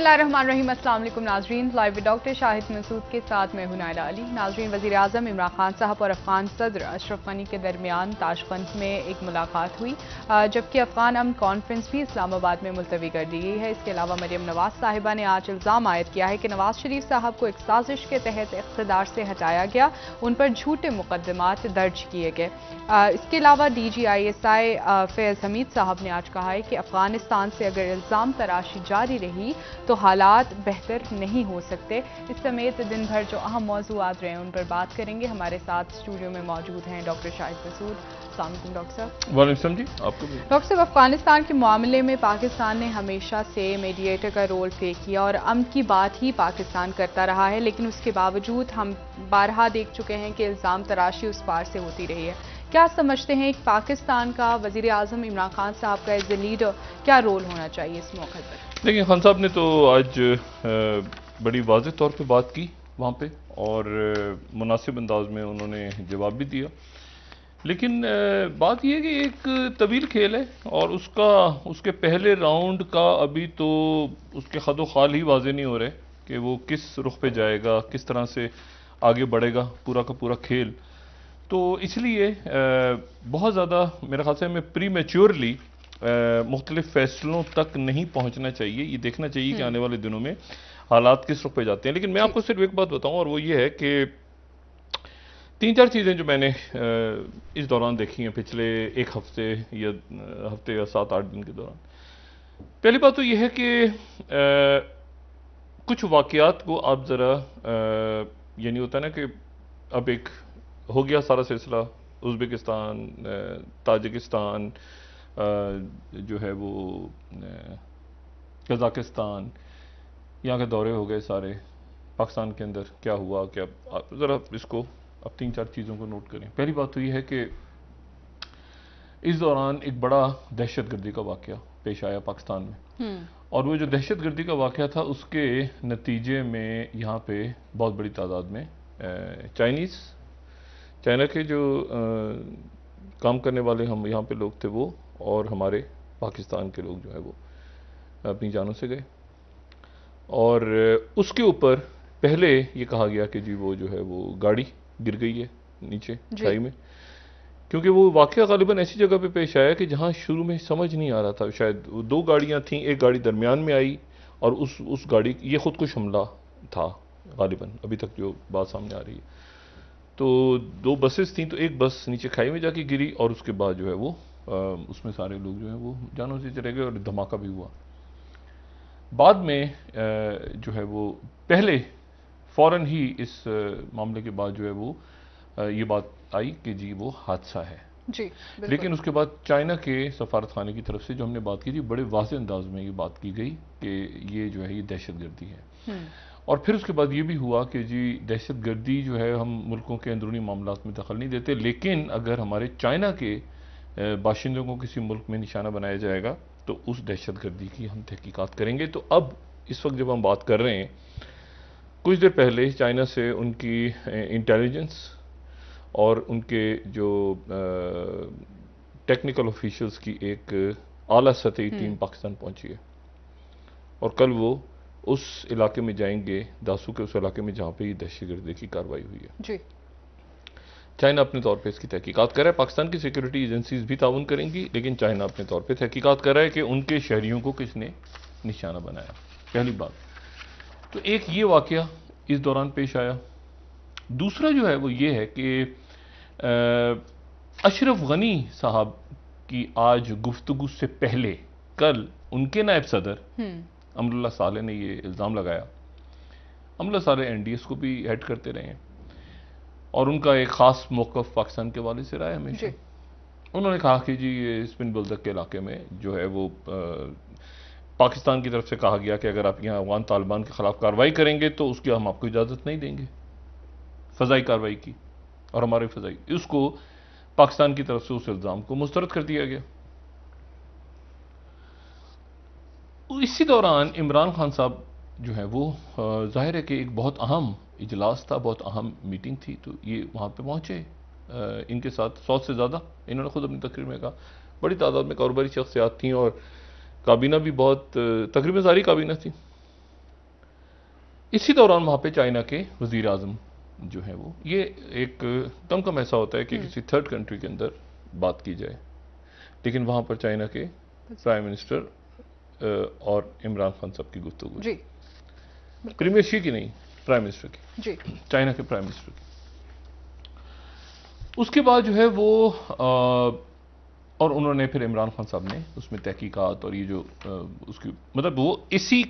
बिस्मिल्लाहिर्रहमानिर्रहीम। अस्सलाम वालेकुम नाजरीन, live with doctor Shahid Masood के साथ मैं हूं नायला अली। नाजरीन, वज़ीर आज़म इमरान खान साहब और अफगान सदर अशरफ गनी के दरमियान ताशकंद में एक मुलाकात हुई, जबकि अफगान अमन कॉन्फ्रेंस भी इस्लामाबाद में मुलतवी कर दी गई है। इसके अलावा मरियम नवाज साहिबा ने आज इल्ज़ाम आयद किया है कि नवाज शरीफ साहब को एक साजिश के तहत इक़्तिदार से हटाया गया, उन पर झूठे मुकदमात दर्ज किए गए। इसके अलावा DGISI फैज़ हमीद साहब ने आज कहा है कि अफगानिस्तान से अगर इल्ज़ाम तराशी जारी रही तो हालात बेहतर नहीं हो सकते। इस समेत दिन भर जो अहम मौज़ूआत रहे उन पर बात करेंगे। हमारे साथ स्टूडियो में मौजूद हैं डॉक्टर शाहिद मसूद। अस्सलाम वालेकुम डॉक्टर साहब। वालेकुम जी, आपको भी। डॉक्टर साहब, अफगानिस्तान के मामले में पाकिस्तान ने हमेशा से मीडिएटर का रोल प्ले किया और अमन की बात ही पाकिस्तान करता रहा है, लेकिन उसके बावजूद हम बारहा देख चुके हैं कि इल्ज़ाम तराशी उस पार से होती रही है। क्या समझते हैं कि पाकिस्तान का वज़ीर आज़म इमरान खान साहब का एज ए लीडर क्या रोल होना चाहिए इस मौके पर? देखिए, खान साहब ने तो आज बड़ी वाज़ेह तौर पे बात की वहाँ पे, और मुनासिब अंदाज में उन्होंने जवाब भी दिया। लेकिन बात यह है कि एक तवील खेल है और उसके पहले राउंड का अभी तो उसके खदो खाल ही वाज़ेह नहीं हो रहे कि वो किस रुख पे जाएगा, किस तरह से आगे बढ़ेगा पूरा का पूरा खेल। तो इसलिए बहुत ज़्यादा मेरे ख्याल से हमें प्री मैच्योरली मुख्तलिफ फैसलों तक नहीं पहुंचना चाहिए। ये देखना चाहिए कि आने वाले दिनों में हालात किस रुख पे जाते हैं। लेकिन मैं आपको सिर्फ एक बात बताऊं, और वो ये है कि 3-4 चीज़ें जो मैंने इस दौरान देखी हैं पिछले एक हफ्ते या 7-8 दिन के दौरान। पहली बात तो ये है कि कुछ वाक़यात को आप ज़रा ये नहीं होता ना कि अब एक हो गया सारा सिलसिला, उज़्बेकिस्तान, ताजिकिस्तान, जो है वो कज़ाकिस्तान, यहाँ के दौरे हो गए सारे। पाकिस्तान के अंदर क्या हुआ, क्या, आप ज़रा इसको अब 3-4 चीज़ों को नोट करें। पहली बात तो ये है कि इस दौरान एक बड़ा दहशतगर्दी का वाक़या पेश आया पाकिस्तान में, और वो जो दहशतगर्दी का वाक़या था उसके नतीजे में यहाँ पे बहुत बड़ी तादाद में चाइना के जो काम करने वाले हम यहाँ पे लोग थे वो, और हमारे पाकिस्तान के लोग जो है वो अपनी जानों से गए। और उसके ऊपर पहले ये कहा गया कि जी वो जो है वो गाड़ी गिर गई है नीचे खाई में, क्योंकि वो वाक़या गालिबन ऐसी जगह पे पेश आया कि जहाँ शुरू में समझ नहीं आ रहा था। शायद 2 गाड़ियाँ थीं, एक गाड़ी दरमियान में आई और उस गाड़ी, ये खुदकुश हमला था गालिबन, अभी तक जो बात सामने आ रही है। तो 2 बसेस थीं, तो एक बस नीचे खाई में जाके गिरी और उसके बाद जो है वो उसमें सारे लोग जो है वो जानों से चले गए और धमाका भी हुआ। बाद में जो है वो पहले फ़ौरन ही इस मामले के बाद जो है वो ये बात आई कि जी वो हादसा है जी। लेकिन उसके बाद चाइना के सफारत खाने की तरफ से जो हमने बात की थी, बड़े वाज़ेह अंदाज में ये बात की गई कि ये जो है ये दहशतगर्दी है। और फिर उसके बाद ये भी हुआ कि जी दहशतगर्दी जो है हम मुल्कों के अंदरूनी मामलात में दखल नहीं देते, लेकिन अगर हमारे चाइना के बाशिंदों को किसी मुल्क में निशाना बनाया जाएगा तो उस दहशतगर्दी की हम तहकीकात करेंगे। तो अब इस वक्त जब हम बात कर रहे हैं, कुछ देर पहले चाइना से उनकी इंटेलिजेंस और उनके जो टेक्निकल ऑफिशियल्स की एक आला सतही टीम पाकिस्तान पहुंची है, और कल वो उस इलाके में जाएंगे, दासू के उस इलाके में जहाँ पे ये दहशतगर्दी की कार्रवाई हुई है जी। चाइना अपने तौर पे इसकी तहकीकात कर रहा है। पाकिस्तान की सिक्योरिटी एजेंसीज भी ताउन करेंगी, लेकिन चाइना अपने तौर पे तहकीकात कर रहा है कि उनके शहरियों को किसने निशाना बनाया। पहली बात तो एक ये वाक़या इस दौरान पेश आया। दूसरा जो है वो ये है कि अशरफ गनी साहब की आज गुफ्तगू से पहले कल उनके नायब सदर अमरुल्लाह साले ने ये इल्ज़ाम लगाया। अमरुल्लाह साले NDS को भी हेड करते रहे हैं और उनका एक ख़ास मौक़िफ़ पाकिस्तान के वाले से रहा है हमेशा। उन्होंने कहा कि जी ये स्पिन बुलदक के इलाके में जो है वो पाकिस्तान की तरफ से कहा गया कि अगर आप यहाँ अफगान तालिबान के ख़िलाफ़ कार्रवाई करेंगे तो उसकी हम आपको इजाज़त नहीं देंगे, फ़ज़ाई कार्रवाई की, और हमारे फ़ज़ाई उसको पाकिस्तान की तरफ से उस इल्ज़ाम को मुस्तरद कर दिया गया। इसी दौरान इमरान खान साहब जो है वो ज़ाहिर है कि एक बहुत अहम इजलास था, बहुत अहम मीटिंग थी, तो ये वहाँ पे पहुँचे। इनके साथ 100 से ज़्यादा, इन्होंने खुद अपनी तकरीर में कहा, बड़ी तादाद में कारोबारी शख्सियात थी और काबीना भी बहुत, तकरीबन सारी काबीना थी। इसी दौरान वहां पे चाइना के वजीर आजम जो है वो, ये एक कम कम ऐसा होता है कि किसी थर्ड कंट्री के अंदर बात की जाए, लेकिन वहां पर चाइना के प्राइम मिनिस्टर और इमरान खान साहब की गुफ्तगू, जी प्रीमियर शी की नहीं, प्राइम मिनिस्टर की, जी चाइना के प्राइम मिनिस्टर की। उसके बाद जो है वो और उन्होंने फिर इमरान खान साहब ने उसमें तहकीकात और ये जो उसकी मतलब वो इसी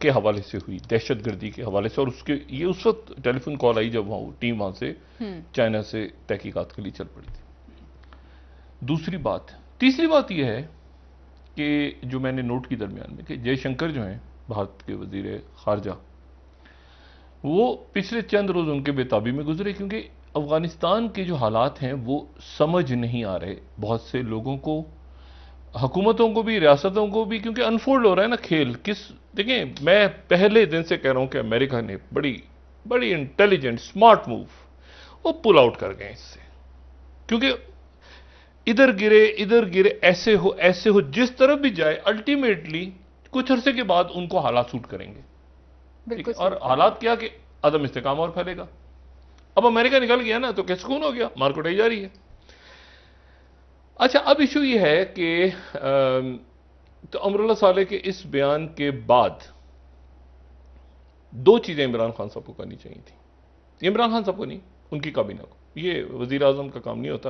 के हवाले से हुई, दहशतगर्दी के हवाले से, और उसके ये उस वक्त टेलीफोन कॉल आई जब वहां टीम वहां से चाइना से तहकीकात के लिए चल पड़ी थी। दूसरी बात, तीसरी बात यह है कि जो मैंने नोट की दरमियान में कि जयशंकर जो हैं भारत के वजीर खारजा, वो पिछले चंद रोज उनके बेताबी में गुजरे, क्योंकि अफगानिस्तान के जो हालात हैं वो समझ नहीं आ रहे बहुत से लोगों को, हुकूमतों को भी, रियासतों को भी, क्योंकि अनफोल्ड हो रहा है ना खेल। देखें, मैं पहले दिन से कह रहा हूं कि अमेरिका ने बड़ी इंटेलिजेंट स्मार्ट मूव वो पुल आउट कर गए इससे, क्योंकि इधर गिरे, ऐसे हो, जिस तरफ भी जाए अल्टीमेटली कुछ अरसे के बाद उनको हालात सूट करेंगे। बिल्कुल। और हालात क्या कि अदम इस्तेकाम और फैलेगा। अब अमेरिका निकल गया ना तो क्या सुकून हो गया, मार्केट आई जा रही है। अच्छा, अब इशू ये है कि तो अमरुल्लाह सालेह के इस बयान के बाद दो चीजें इमरान खान साहब को करनी चाहिए थी। इमरान खान साहब को नहीं, उनकी काबीना को। ये वजीर आजम का काम नहीं होता,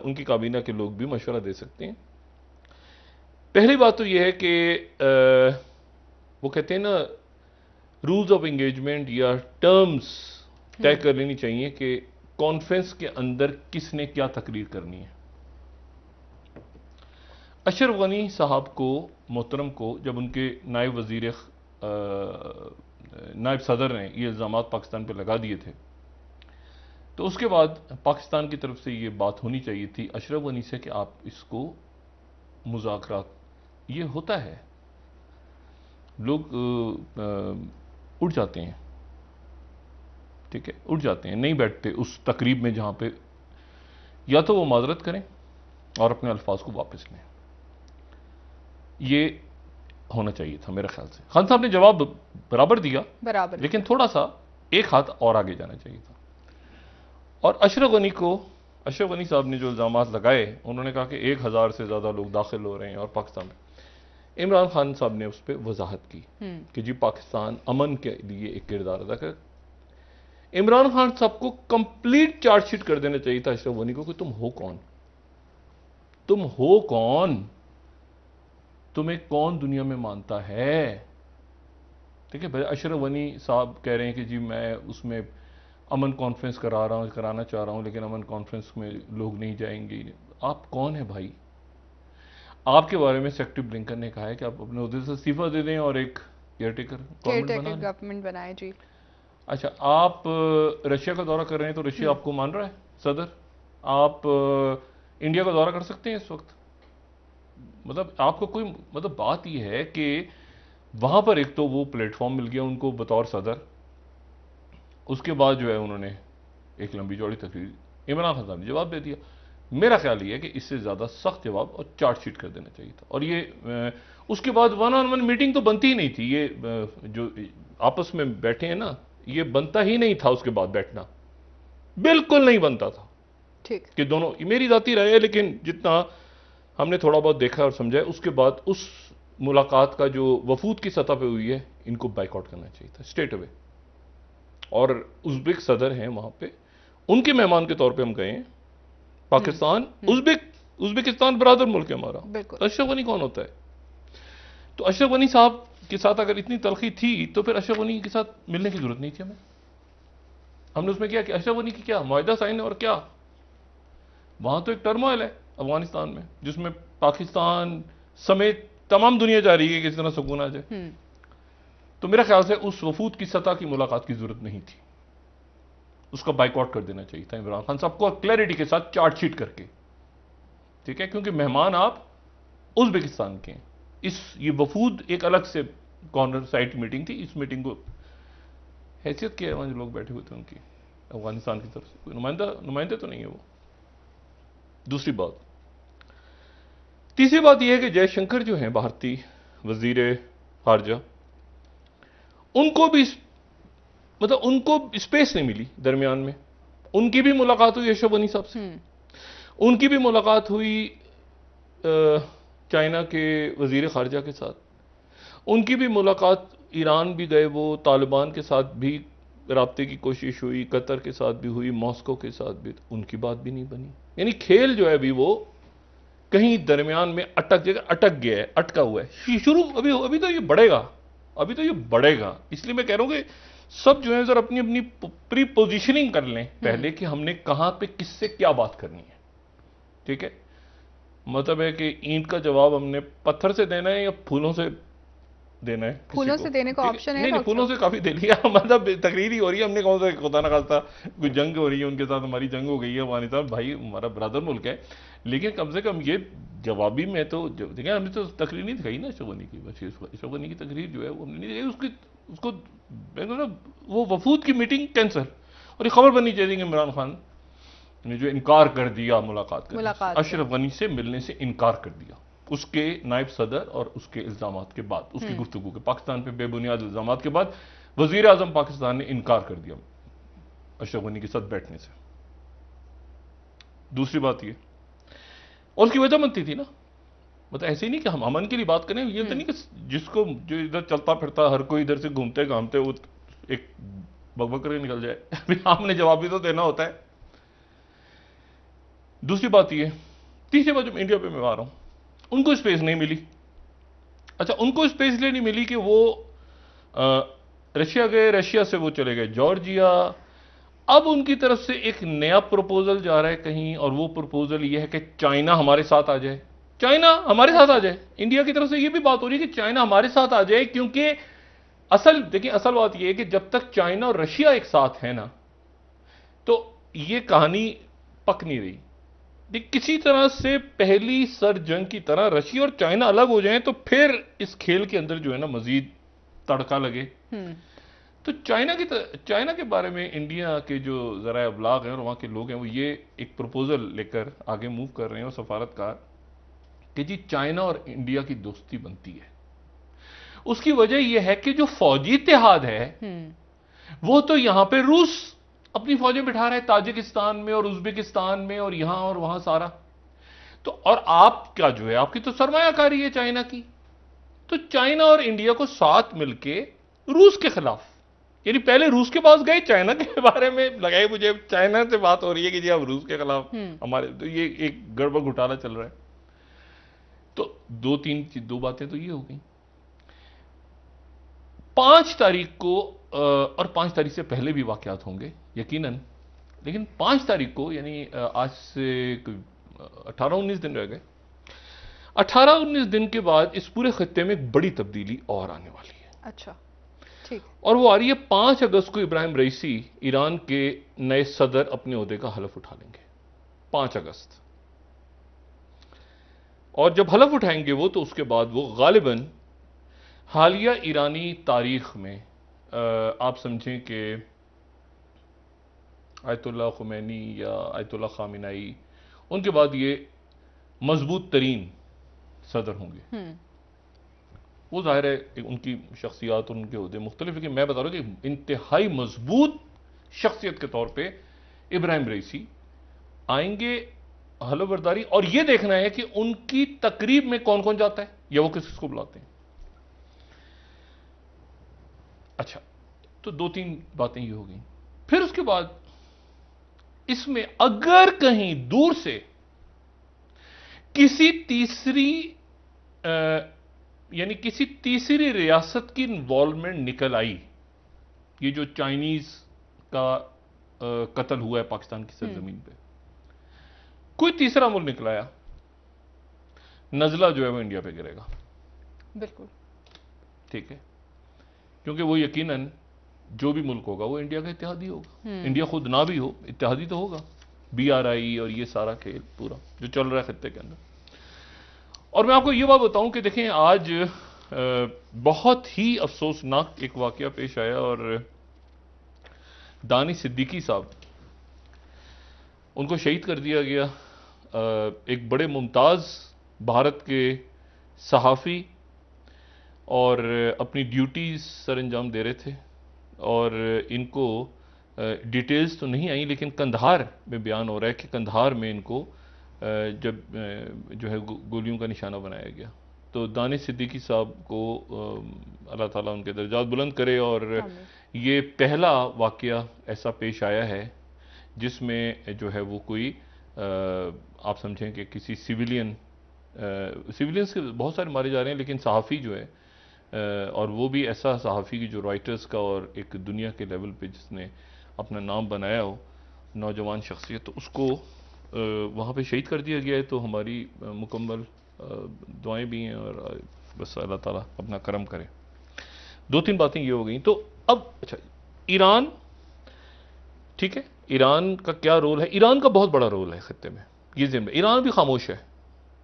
उनकी काबीना के लोग भी मशवरा दे सकते हैं। पहली बात तो यह है कि वो कहते हैं ना, रूल्स ऑफ एंगेजमेंट या टर्म्स तय कर लेनी चाहिए कि कॉन्फ्रेंस के अंदर किसने क्या तकरीर करनी है। अशरफ गनी साहब को, मोहतरम को, जब उनके नायब वजीर नायब सदर ने ये इल्जाम पाकिस्तान पर लगा दिए थे, तो उसके बाद पाकिस्तान की तरफ से ये बात होनी चाहिए थी अशरफ गनी से कि आप इसको मुज़ाकरात, ये होता है, लोग उठ जाते हैं, ठीक है, उठ जाते हैं, नहीं बैठते उस तकरीब में जहां पे, या तो वो माजरत करें और अपने अल्फाज को वापस लें। ये होना चाहिए था मेरे ख्याल से। खान साहब ने जवाब बराबर दिया, लेकिन थोड़ा सा एक हाथ और आगे जाना चाहिए था। और अशरफ गनी साहब ने जो इल्जाम लगाए, उन्होंने कहा कि 1000 से ज्यादा लोग दाखिल हो रहे हैं और पाकिस्तान में। इमरान खान साहब ने उस पर वजाहत की कि जी पाकिस्तान अमन के लिए एक किरदार अदा कर। इमरान खान साहब को कंप्लीट चार्जशीट कर देना चाहिए था अशरफ गनी को कि तुम हो कौन, तुम्हें कौन दुनिया में मानता है। ठीक है, अशरफ गनी साहब कह रहे हैं कि जी मैं उसमें अमन कॉन्फ्रेंस कराना चाह रहा हूं, लेकिन अमन कॉन्फ्रेंस में लोग नहीं जाएंगे। आप कौन है भाई? आपके बारे में सेक्रेटरी ब्लिंकन ने कहा है कि आप अपने उहदे से इस्तीफा दे दें और एक केयरटेकर गवर्नमेंट बनाए। जी अच्छा, आप रशिया का दौरा कर रहे हैं तो रशिया आपको मान रहा है सदर? आप इंडिया का दौरा कर सकते हैं इस वक्त? मतलब आपको कोई, मतलब बात यह है कि वहां पर एक तो वो प्लेटफॉर्म मिल गया उनको बतौर सदर, उसके बाद जो है उन्होंने एक लंबी चौड़ी तकरीर, इमरान खान साहब ने जवाब दे दिया। मेरा ख्याल ये है कि इससे ज्यादा सख्त जवाब और चार्जशीट कर देना चाहिए था। और ये उसके बाद 1-on-1 मीटिंग तो बनती ही नहीं थी। ये जो आपस में बैठे हैं ना, ये बनता ही नहीं था। उसके बाद बैठना बिल्कुल नहीं बनता था। ठीक कि दोनों, मेरी जाती राय है, लेकिन जितना हमने थोड़ा बहुत देखा और समझा, उसके बाद उस मुलाकात का जो वफूद की सतह पे हुई है, इनको बाइकआउट करना चाहिए था स्ट्रेट अवे। और उज़्बेक सदर हैं वहां पे, उनके मेहमान के तौर पे हम गए हैं पाकिस्तान। उज़्बेकिस्तान बरादर मुल्क है हमारा। अशरफ गनी कौन होता है? तो अशरफ गनी साहब के साथ अगर इतनी तलखी थी तो फिर अशरफ गनी के साथ मिलने की जरूरत नहीं थी हमें। हमने उसमें क्या कि अशरफ गनी की क्या मुआहिदा साइन है और क्या? वहां तो एक टर्मोइल है अफगानिस्तान में, जिसमें पाकिस्तान समेत तमाम दुनिया जा रही है कि किसी तरह सुकून आ जाए। तो मेरा ख्याल से उस वफूद की सतह की मुलाकात की जरूरत नहीं थी, उसका बाइकआउट कर देना चाहिए था इमरान खान साहब को, क्लैरिटी के साथ चार्जशीट करके। ठीक है, क्योंकि मेहमान आप उज़्बेकिस्तान के हैं। ये वफूद एक अलग से कॉर्नर साइड मीटिंग थी। इस मीटिंग को हैसियत के वहां जो लोग बैठे हुए थे उनकी, अफगानिस्तान की तरफ से कोई नुमाइंदे तो नहीं है वो। दूसरी बात, तीसरी बात यह है कि जयशंकर जो हैं भारतीय वजीर खारजा, उनको भी मतलब उनको स्पेस नहीं मिली दरमियान में। उनकी भी मुलाकात हुई अशरफ गनी साहब से, उनकी भी मुलाकात हुई चाइना के वजीर खारजा के साथ, उनकी भी मुलाकात, ईरान भी गए वो, तालिबान के साथ भी राब्ते की कोशिश हुई, कतर के साथ भी हुई, मॉस्को के साथ भी, उनकी बात भी नहीं बनी। यानी खेल जो है अभी वो कहीं दरमियान में अटक गया है, अटका हुआ है। शुरू अभी तो ये बढ़ेगा, अभी तो ये बढ़ेगा। इसलिए मैं कह रहा हूं कि सब जो है जरा अपनी अपनी प्री पोजिशनिंग कर लें पहले कि हमने कहां पे किससे क्या बात करनी है। ठीक है, मतलब है कि ईंट का जवाब हमने पत्थर से देना है या फूलों से देना है? फूलों से देने का ऑप्शन है? नहीं, फूलों से काफी दे लिया। मतलब तकरीर ही हो रही है, हमने कौन सा खुदा ना खास्ता कोई जंग हो रही है उनके साथ, हमारी जंग हो गई है अफगानिस्तान, भाई हमारा ब्रदर मुल्क है, लेकिन कम से कम ये जवाबी में तो देखिए हमने तो तकरीर नहीं दिखाई ना अशरफ गनी की। बस अशरफ गनी की तकरीर जो है वो हमने नहीं दिखाई, उसको वो वफूद की मीटिंग कैंसिल, और ये खबर बननी चाहिए कि इमरान खान ने जो इनकार कर दिया मुलाकात अशरफ गनी से मिलने से इनकार कर दिया, उसके नायब सदर और उसके इल्जामात के बाद, उसकी गुफ्तगू के, पाकिस्तान पे बेबुनियाद इल्जामात के बाद वजीर आजम पाकिस्तान ने इनकार कर दिया अशरफ गनी के साथ बैठने से। दूसरी बात ये, और उसकी वजह बनती थी ना, मतलब ऐसे ही नहीं कि हम अमन के लिए बात करें, ये तो नहीं कि जिसको जो इधर चलता फिरता हर कोई इधर से घूमते घामते वो एक बकबक करके निकल जाए। अभी आपने जवाब भी तो देना होता है। दूसरी बात ये, तीसरी बात जो इंडिया पे मैं आ रहा हूं, उनको स्पेस नहीं मिली। अच्छा, उनको स्पेस इसलिए नहीं मिली कि वो रशिया गए, रशिया से वो चले गए जॉर्जिया। अब उनकी तरफ से एक नया प्रपोजल जा रहा है कहीं, और वो प्रपोजल ये है कि चाइना हमारे साथ आ जाए, चाइना हमारे साथ आ जाए। इंडिया की तरफ से ये भी बात हो रही है कि चाइना हमारे साथ आ जाए, क्योंकि देखिए असल बात ये है कि जब तक चाइना और रशिया एक साथ है ना, तो ये कहानी पक नहीं रही। किसी तरह से पहली सर जंग की तरह रशिया और चाइना अलग हो जाएं तो फिर इस खेल के अंदर जो है ना मजीद तड़का लगे। तो चाइना के बारे में इंडिया के जो जरा अबलाग हैं और वहां के लोग हैं, वो ये एक प्रपोजल लेकर आगे मूव कर रहे हैं, और सफारतकार कि जी चाइना और इंडिया की दोस्ती बनती है। उसकी वजह यह है कि जो फौजी इत्तेहाद है वो तो यहां पे रूस अपनी फौजें बिठा रहे हैं ताजिकिस्तान में और उज्बेकिस्तान में और यहां और वहां सारा, तो और आपका जो है आपकी तो सरमायाकारी है चाइना की। तो चाइना और इंडिया को साथ मिलके रूस के खिलाफ, यानी पहले रूस के पास गए, चाइना के बारे में लगाए, मुझे चाइना से बात हो रही है कि जी आप रूस के खिलाफ हमारे, तो ये एक गड़बड़ घोटाला चल रहा है। तो दो बातें तो ये हो गई। 5 तारीख को और 5 तारीख से पहले भी वाकयात होंगे यकीनन, लेकिन 5 तारीख को यानी आज से 18-19 दिन रह गए। 18-19 दिन के बाद इस पूरे खत्ते में एक बड़ी तब्दीली और आने वाली है। अच्छा, ठीक। और वो आ रही है 5 अगस्त को इब्राहिम रईसी ईरान के नए सदर अपने ओहदे का हलफ उठा लेंगे, 5 अगस्त। और जब हलफ उठाएंगे वो, तो उसके बाद वो गालिबन हालिया ईरानी तारीख में आप समझें कि आयतुल्लाह खुमैनी या आयतुल्लाह खामिनाई, उनके बाद ये मजबूत तरीन सदर होंगे। वो जाहिर है उनकी शख्सियात, उनके ओहदे मुख्तलिफ, लेकिन मैं बता रहा हूं कि इंतहाई मजबूत शख्सियत के तौर पे इब्राहिम रईसी आएंगे हलफ बर्दारी, और ये देखना है कि उनकी तकरीब में कौन कौन जाता है या वो किस किसको बुलाते हैं। अच्छा, तो 2-3 बातें ये हो गई। फिर उसके बाद इसमें अगर कहीं दूर से किसी तीसरी यानी किसी तीसरी रियासत की इन्वॉल्वमेंट निकल आई, ये जो चाइनीज का कत्ल हुआ है पाकिस्तान की सरजमीन पे, कोई तीसरा मुल्क निकलाया, नजला जो है वो इंडिया पे गिरेगा। बिल्कुल ठीक है, क्योंकि वो यकीनन जो भी मुल्क होगा वो इंडिया का इत्तेहादी होगा। इंडिया खुद ना भी हो, इत्तेहादी तो होगा। BRI और ये सारा खेल पूरा जो चल रहा है खत्ते के अंदर। और मैं आपको ये बात बताऊं कि देखें, आज बहुत ही अफसोसनाक एक वाकया पेश आया, और दानी सिद्दीकी साहब, उनको शहीद कर दिया गया। एक बड़े मुमताज भारत के सहाफ़ी और अपनी ड्यूटीज सर अंजाम दे रहे थे, और इनको डिटेल्स तो नहीं आई, लेकिन कंधार में बयान हो रहा है कि कंधार में इनको जब जो है गोलियों का निशाना बनाया गया। तो दानिश सिद्दीकी साहब को अल्लाह ताला उनके दर्जात बुलंद करे। और ये पहला वाकया ऐसा पेश आया है जिसमें जो है वो कोई आप समझें कि किसी सिविलियंस के बहुत सारे मारे जा रहे हैं, लेकिन सहाफ़ी जो है और वो भी ऐसा सहाफ़ी की जो राइटर्स का और एक दुनिया के लेवल पे जिसने अपना नाम बनाया हो, नौजवान शख्सियत, तो उसको वहाँ पे शहीद कर दिया गया है। तो हमारी मुकम्मल दुआएं भी हैं और बस अल्लाह ताला अपना करम करे। दो तीन बातें ये हो गई। तो अब अच्छा, ईरान, ठीक है, ईरान का क्या रोल है? ईरान का बहुत बड़ा रोल है खत्ते में, ये जिम्मे ईरान भी खामोश है,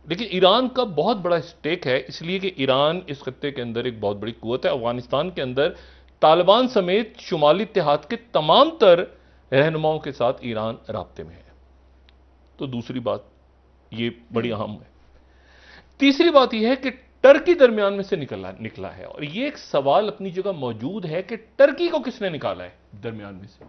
लेकिन ईरान का बहुत बड़ा स्टेक है, इसलिए कि ईरान इस खत्ते के अंदर एक बहुत बड़ी कुव्वत है। अफगानिस्तान के अंदर तालिबान समेत शुमाली इत्तेहाद के तमाम तर रहनुमाओं के साथ ईरान राब्ते में है। तो दूसरी बात ये बड़ी अहम है। तीसरी बात यह है कि टर्की दरमियान में से निकला है, और यह एक सवाल अपनी जगह मौजूद है कि टर्की को किसने निकाला है दरमियान में से।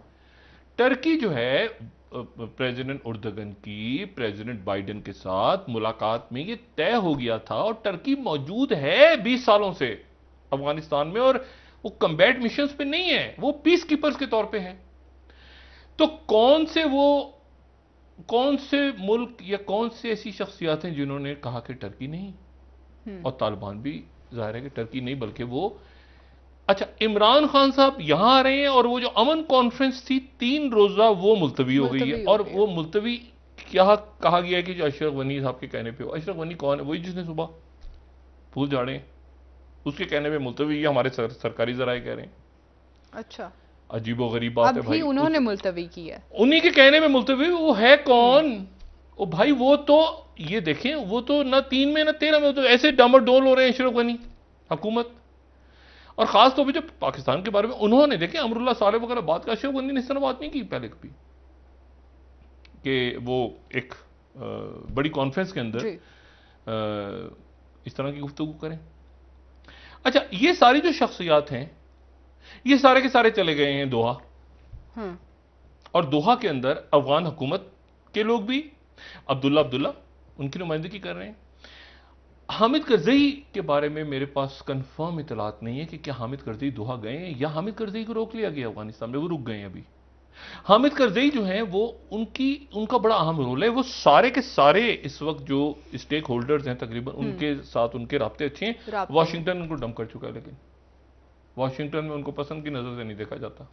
टर्की जो है प्रेसिडेंट उर्दगन की प्रेसिडेंट बाइडेन के साथ मुलाकात में यह तय हो गया था, और टर्की मौजूद है 20 सालों से अफगानिस्तान में, और वो कम्बैट मिशंस पे नहीं है, वो पीस कीपर्स के तौर पे है। तो कौन से मुल्क या कौन से ऐसी शख्सियात हैं जिन्होंने कहा कि टर्की नहीं, और तालिबान भी जाहिर है कि टर्की नहीं, बल्कि वो अच्छा, इमरान खान साहब यहां आ रहे हैं, और वो जो अमन कॉन्फ्रेंस थी 3 रोजा वो मुलतवी हो गई है। और वो मुलतवी क्या कहा गया है कि जो अशरफ गनी साहब के कहने पे हो। अशरफ गनी कौन है? वही जिसने सुबह फूल झाड़े, उसके कहने पे मुलतवी, हमारे सरकारी जराए कह रहे हैं। अच्छा, अजीबो गरीब बात है भाई, उन्होंने मुलतवी की है, उन्हीं के कहने में मुलतवी। वो है कौन? ओ भाई, वो तो ये देखें, वो तो ना 3 में ना 13 में, तो ऐसे डामाडोल हो रहे हैं अशरफ गनी हुकूमत। और खास तौर पे जो पाकिस्तान के बारे में उन्होंने देखें अमरुल्लाह साले वगैरह बात का, अशरफ गनी ने इस तरह बात नहीं की पहले कभी, कि वो एक बड़ी कॉन्फ्रेंस के अंदर इस तरह की गुफ्तगू करें। अच्छा, ये सारी जो शख्सियात हैं ये सारे के सारे चले गए हैं दोहा, और दोहा के अंदर अफगान हुकूमत के लोग भी अब्दुल्ला उनकी नुमाइंदगी कर रहे हैं। हामिद करजई के बारे में मेरे पास कंफर्म इतलात नहीं है कि क्या हामिद करजई दोहा गए हैं या हामिद करजई को रोक लिया गया अफगानिस्तान में, वो रुक गए हैं अभी। हामिद करजई जो हैं वो उनका बड़ा अहम रोल है। वो सारे के सारे इस वक्त जो स्टेक होल्डर्स हैं तकरीबन उनके साथ उनके राब्ते अच्छे हैं। वाशिंगटन उनको डंप कर चुका है, लेकिन वाशिंगटन में उनको पसंद की नजर से नहीं देखा जाता,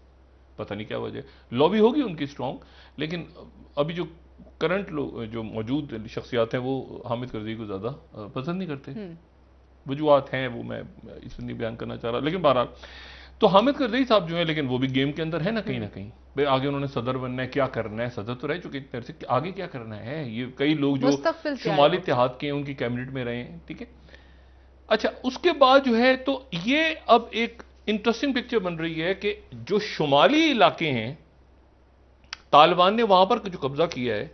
पता नहीं क्या वजह। लॉबी होगी उनकी स्ट्रांग, लेकिन अभी जो करंट लोग जो मौजूद शख्सियात हैं वो हामिद करजई को ज्यादा पसंद नहीं करते। वजूहत हैं, वो मैं इसमें नहीं बयान करना चाह रहा, लेकिन बहरहाल तो हामिद करजई साहब जो है, लेकिन वो भी गेम के अंदर है ना कहीं ना कहीं। भाई आगे उन्होंने सदर बनना है, क्या करना है, सदर तो रह चुके इतने से, आगे क्या करना है। ये कई लोग जो शुमाली इत्तेहाद के उनकी कैबिनेट में रहे हैं, ठीक है। अच्छा, उसके बाद जो है तो ये अब एक इंटरेस्टिंग पिक्चर बन रही है कि जो शुमाली इलाके हैं तालिबान ने वहां पर जो कब्जा किया है,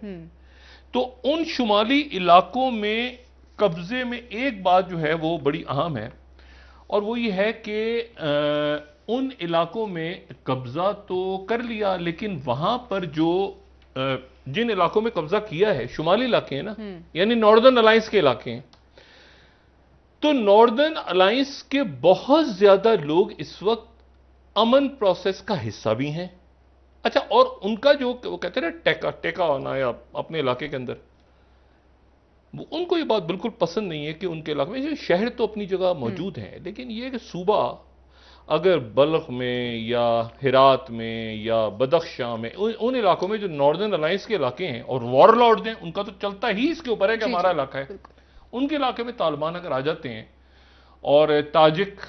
तो उन शुमाली इलाकों में कब्जे में एक बात जो है वो बड़ी अहम है, और वो ये है कि उन इलाकों में कब्जा तो कर लिया, लेकिन वहां पर जो जिन इलाकों में कब्जा किया है शुमाली इलाके हैं ना, यानी नॉर्दर्न अलायंस के इलाके हैं, तो नॉर्दर्न अलायंस के बहुत ज्यादा लोग इस वक्त अमन प्रोसेस का हिस्सा भी हैं। अच्छा, और उनका जो वो कहते हैं ना टेका होना या अपने इलाके के अंदर, वो उनको ये बात बिल्कुल पसंद नहीं है कि उनके इलाके में शहर तो अपनी जगह मौजूद हैं, लेकिन ये कि सूबा अगर बल्ख में या हिरात में या बदख्शां में उन इलाकों में जो नॉर्दर्न अलायंस के इलाके हैं और वॉरलॉर्ड्स हैं, उनका तो चलता ही इसके ऊपर है कि हमारा इलाका है। उनके इलाके में तालिबान अगर आ जाते हैं और ताजिक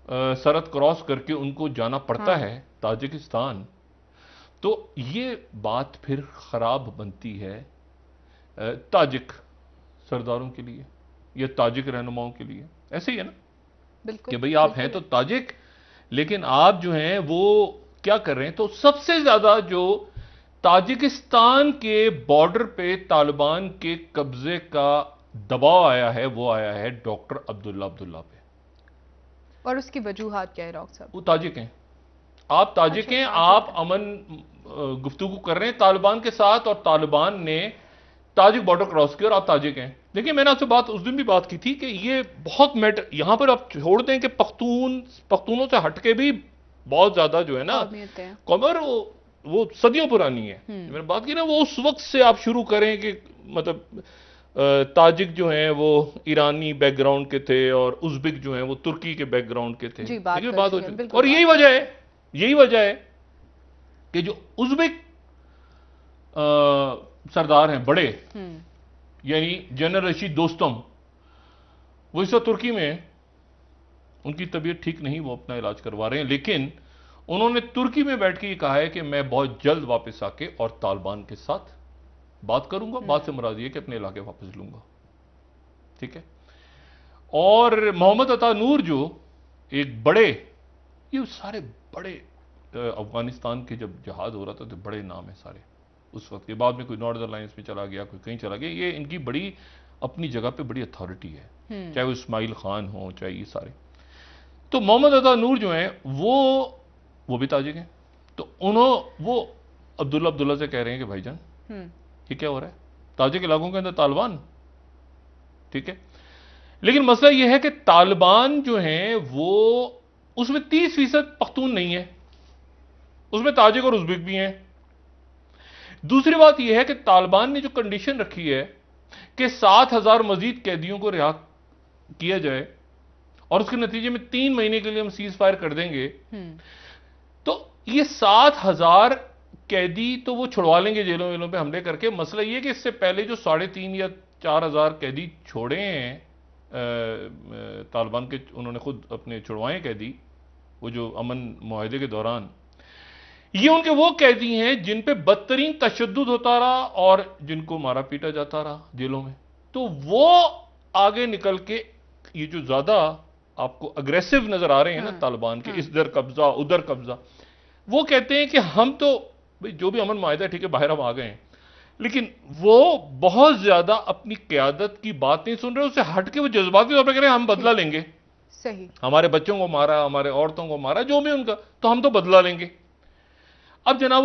सरहद क्रॉस करके उनको जाना पड़ता है ताजिकिस्तान, तो ये बात फिर खराब बनती है ताजिक सरदारों के लिए या ताजिक रहनुमाओं के लिए। ऐसे ही है ना कि भाई आप हैं तो ताजिक, लेकिन आप जो हैं वो क्या कर रहे हैं। तो सबसे ज्यादा जो ताजिकिस्तान के बॉर्डर पे तालिबान के कब्जे का दबाव आया है वो आया है डॉक्टर अब्दुल्ला पे। और उसकी वजूहात क्या है डॉक्टर साहब? वो ताजिक हैं। आप ताजिक हैं, आप अमन गुफ्तगू कर रहे हैं तालिबान के साथ, और तालिबान ने ताजिक बॉर्डर क्रॉस किया और आप ताजिक हैं। देखिए, मैंने आपसे बात उस दिन भी बात की थी कि ये बहुत मैटर, यहां पर आप छोड़ दें कि पख्तूनों से हटके भी बहुत ज्यादा जो है ना कमर, वो सदियों पुरानी है। मैंने बात की ना, वो उस वक्त से आप शुरू करें कि मतलब ताजिक जो हैं वो ईरानी बैकग्राउंड के थे और उज़्बेक जो हैं वो तुर्की के बैकग्राउंड के थे। बात हो जाए, और यही वजह है कि जो उज़्बेक सरदार हैं बड़े, यानी जनरल रशीद दोस्तम, वो इस वक्त तुर्की में हैं। उनकी तबीयत ठीक नहीं, वो अपना इलाज करवा रहे हैं, लेकिन उन्होंने तुर्की में बैठ के ये कहा है कि मैं बहुत जल्द वापस आके और तालिबान के साथ बात करूंगा। बात से मुराद ये कि अपने इलाके वापस लूंगा, ठीक है। और मोहम्मद अता नूर जो एक बड़े, ये सारे बड़े अफगानिस्तान के जब जहाज हो रहा था तो बड़े नाम है सारे उस वक्त के। बाद में कोई नॉर्दर्न अलायंस में चला गया, कोई कहीं चला गया। ये इनकी बड़ी अपनी जगह पे बड़ी अथॉरिटी है, चाहे वो इस्माइल खान हो, चाहे ये सारे। तो मोहम्मद अता नूर जो हैं वो भी ताजिक हैं। तो वो अब्दुल्ला से कह रहे हैं कि भाईजान ये क्या हो रहा है, ताजिक इलाकों के अंदर तालिबान, ठीक है। लेकिन मसला यह है कि तालिबान जो हैं वो उसमें 30% पख्तून नहीं है, उसमें ताजिक और उज़्बेक भी हैं। दूसरी बात यह है कि तालिबान ने जो कंडीशन रखी है कि 7,000 मजीद कैदियों को रिहा किया जाए और उसके नतीजे में 3 महीने के लिए हम सीज फायर कर देंगे, तो ये 7,000 कैदी तो वो छुड़वा लेंगे जेलों पे हमले करके। मसला ये कि इससे पहले जो 3,500 या 4,000 कैदी छोड़े हैं तालिबान के, उन्होंने खुद अपने छुड़वाए कैदी वो जो अमन मुआहदे के दौरान, ये उनके वो कैदी हैं जिन पे बदतरीन तशद्दुद होता रहा और जिनको मारा पीटा जाता रहा जेलों में। तो वो आगे निकल के ये जो ज्यादा आपको अग्रेसिव नजर आ रहे हैं ना तालिबान के, इधर कब्जा उधर कब्जा, वो कहते हैं कि हम तो भाई जो भी अमन मुआहिदा है ठीक है, बाहर हम आ गए हैं, लेकिन वो बहुत ज्यादा अपनी क्यादत की बात नहीं सुन रहे, उससे हटके वो जज्बाती तौर पर कह रहे हैं हम बदला लेंगे। सही, हमारे बच्चों को मारा, हमारे औरतों को मारा, जो भी उनका, तो हम तो बदला लेंगे। अब जनाब